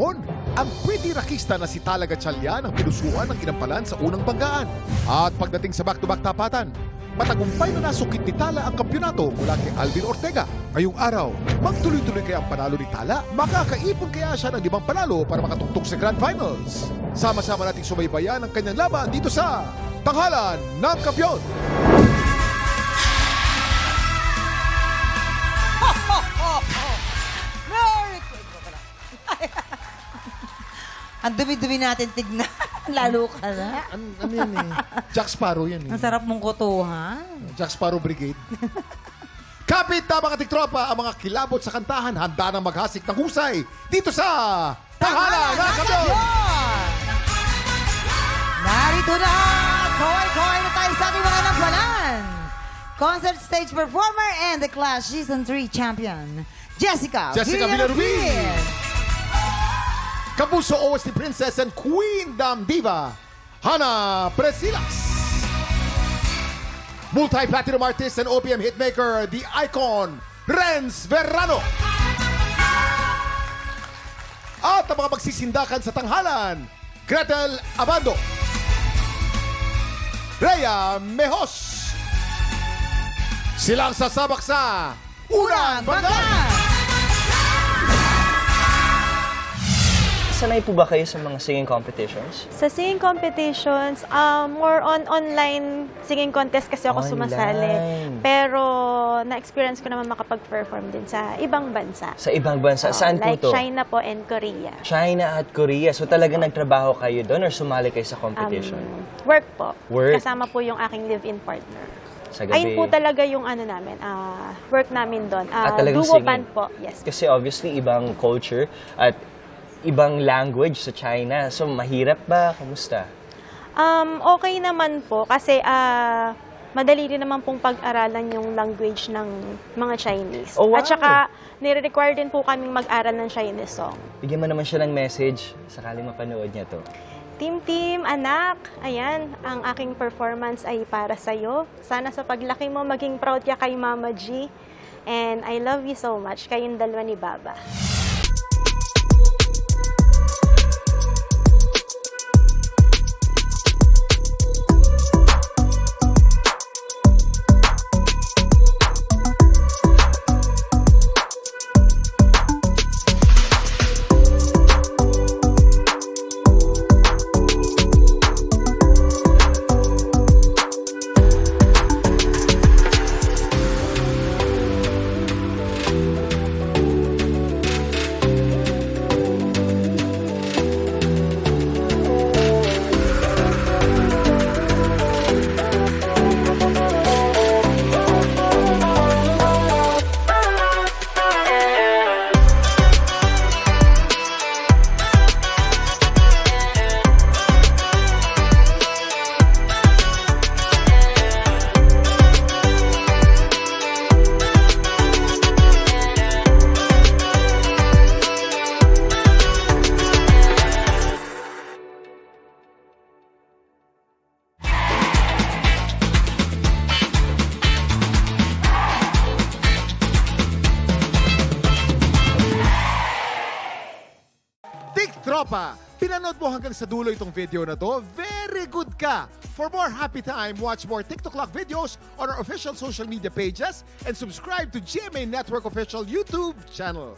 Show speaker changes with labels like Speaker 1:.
Speaker 1: kahapon. Ang pretty rakista na si Tala Gatchalian ang pinusuan ng inampalan sa unang banggaan. At pagdating sa back-to-back tapatan, matagumpay na nasukit ni Tala ang kampyonato mula kay Alvin Ortega. Ngayong araw, magtuloy-tuloy kaya ang panalo ni Tala? Makakaipon kaya siya ng 5 panalo para makatungtong sa Grand Finals? Sama-sama nating subaybayan ang kanyang laban dito sa Tanghalan ng Kampiyon!
Speaker 2: Ang dumi-dumi natin tignan. Lalo ka na.
Speaker 1: Ano yan eh? Jack Sparrow yan eh.
Speaker 2: Ang sarap mong kutuhan.
Speaker 1: Jack Sparrow Brigade. Kapit na mga tiktropa, ang mga kilabot sa kantahan, handa nang maghasik ng husay dito sa Tanghalan ng Kampiyon!
Speaker 2: Narito na! Koy-koy na tayo sa ating mga nampalan! Concert stage performer and the Clash Season 3 champion, Jessica Villarubin!
Speaker 1: Kapuso OST Princess and Queen Dam Diva, Hannah Presilas. Multi-platinum artist and OPM hitmaker, the icon, Renz Verrano. At ang mga magsisindakan sa tanghalan, Gretel Abando, Rhea Mejos. Silang sasabak sa Unang Banggaan!
Speaker 3: Sanay po ba kayo sa mga singing competitions?
Speaker 4: Sa singing competitions, more on online singing contest kasi ako sumasali. Pero na-experience ko naman makapag-perform din sa ibang bansa.
Speaker 3: Sa ibang bansa? Saan po
Speaker 4: like
Speaker 3: to?
Speaker 4: China po and Korea.
Speaker 3: China at Korea. So talaga nagtrabaho kayo doon or sumali kayo sa competition?
Speaker 4: Work po.
Speaker 3: Work?
Speaker 4: Kasama po yung aking live-in partner.
Speaker 3: Sa gabi?
Speaker 4: Ayun po talaga yung ano namin, work namin doon.
Speaker 3: Talagang
Speaker 4: Duo
Speaker 3: singing?
Speaker 4: band po, yes.
Speaker 3: Kasi obviously ibang culture at ibang language sa China. So mahirap ba? Kamusta?
Speaker 4: Okay naman po kasi madali rin naman pong pag-aralan yung language ng mga Chinese.
Speaker 3: Oh, wow.
Speaker 4: At saka, nire-require din po kaming mag-aral ng Chinese song.
Speaker 3: Bigyan mo naman siya ng message sakaling mapanood niya to.
Speaker 4: Team, anak, ayan, ang aking performance ay para sa'yo. Sana sa paglaki mo, maging proud ka kay Mama G. And I love you so much, kayong dalawa ni Baba.
Speaker 1: Tropa, pinanood mo hanggang sa dulo itong video na to, very good ka! For more happy time, watch more TikTok Clock videos on our official social media pages and subscribe to GMA Network official YouTube channel.